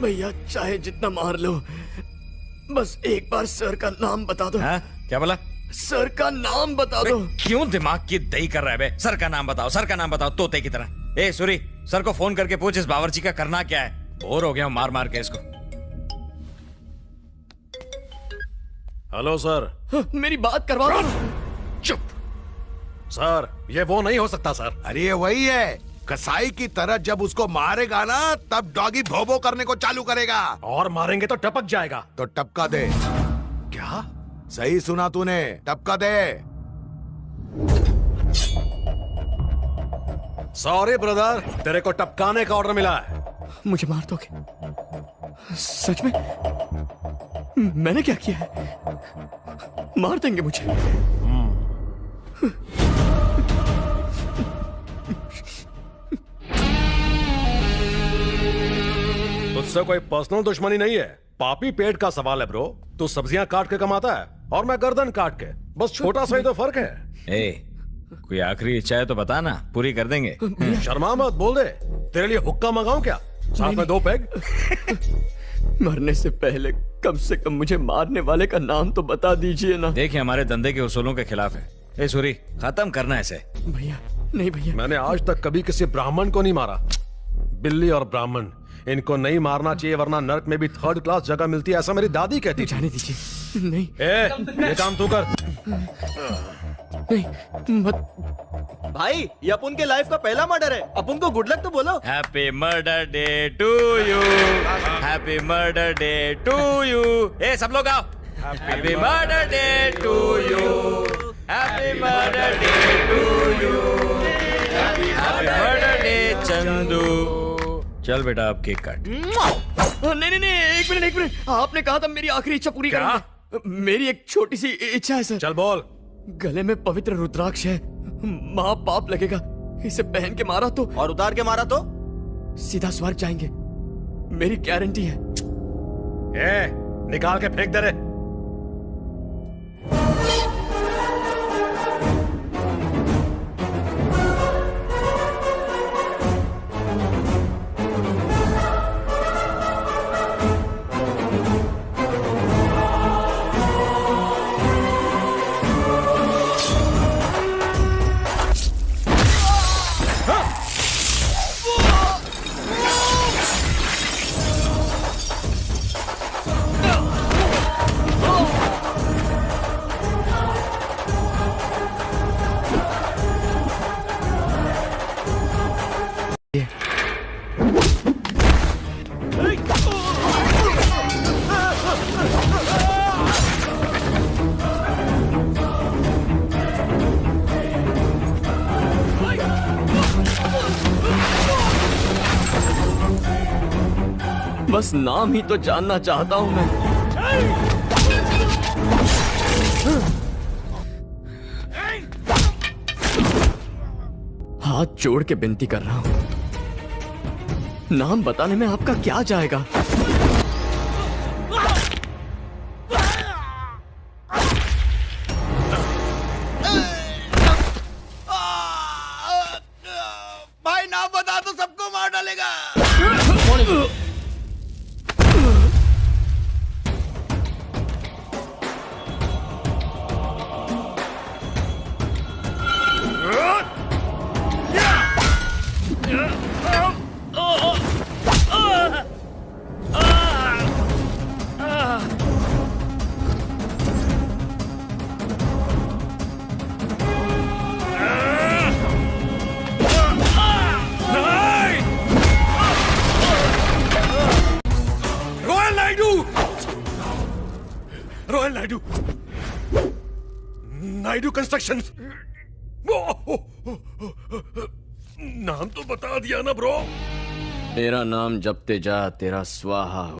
भैया चाहे जितना मार लो, बस एक बार सर का नाम बता दो। हाँ? क्या बोला? सर का नाम बता दो। क्यों दिमाग की दही कर रहा है बे? सर का नाम बताओ, सर का नाम बताओ, तोते की तरह। ए सूरी, सर को फोन करके पूछ इस बावर्ची का करना क्या है। बोर हो गया हूं मार मार के इसको। Hello sir. मेरी बात करवा दो। चुप सर, ये वो नहीं हो सकता सर। अरे ये वही है, कसाई की तरह जब उसको मारेगा ना तब डॉगी भोबो करने को चालू करेगा। और मारेंगे तो टपक जाएगा। तो टपका दे। क्या? सही सुना तूने, टपका दे। सॉरी ब्रदर, तेरे को टपकाने का ऑर्डर मिला है। मुझे मार दोगे? सच में? मैंने क्या किया है? मार देंगे मुझे? तुझसे कोई पर्सनल दुश्मनी नहीं है, पापी पेट का सवाल है ब्रो। तू सब्जियां काट के कमाता है और मैं गर्दन काट के, बस छोटा सा ही तो फर्क है। ए, कोई आखिरी इच्छा है तो बता ना, पूरी कर देंगे। शर्मा मत, बोल दे। तेरे लिए हुक्का मंगाऊं क्या? साथ में 2 पैग। मरने से पहले कम से कम मुझे मारने वाले का नाम तो बता दीजिए ना। देखिए हमारे धंधे के उसूलों के खिलाफ है। ए सूरी, खत्म करना है इसे। भैया नहीं भैया। मैंने आज तक कभी किसी ब्राह्मण को नहीं मारा। बिल्ली और ब्राह्मण, इनको नहीं मारना चाहिए वरना नरक में भी 3rd क्लास जगह मिलती है, ऐसा मेरी दादी कहती थी। जाने दीजिए। नहीं ये काम तू कर। नहीं मत। भाई ये अपन के लाइफ का पहला मर्डर है, अपन को गुड लक तो बोलो। Happy murder day to you, happy murder day to you. ए सब लोग आओ। Happy murder day to you, happy murder day to you, happy murder day Chandu. चल बेटा अब केक काट। नहीं, एक मिनट। आपने कहा था मेरी आखिरी इच्छा पूरी करेंगे। मेरी एक छोटी सी इच्छा है सर। चल बोल। गले में पवित्र रुद्राक्ष है, माँ पाप लगेगा। इसे पहन के मारा तो, और उतार के मारा तो सीधा स्वर्ग जाएंगे, मेरी गारंटी है। निकाल के फेंक दे रे। बस नाम ही तो जानना चाहता हूं मैं। हाथ जोड़ के विनती कर रहा हूं, नाम बताने में आपका क्या जाएगा? भाई नाम बता तो सबको मार डालेगा। Royal Naidu, Naidu construction. नाम तो बता दिया ना ब्रो। मेरा नाम जपते जा तेरा स्वाहा हो।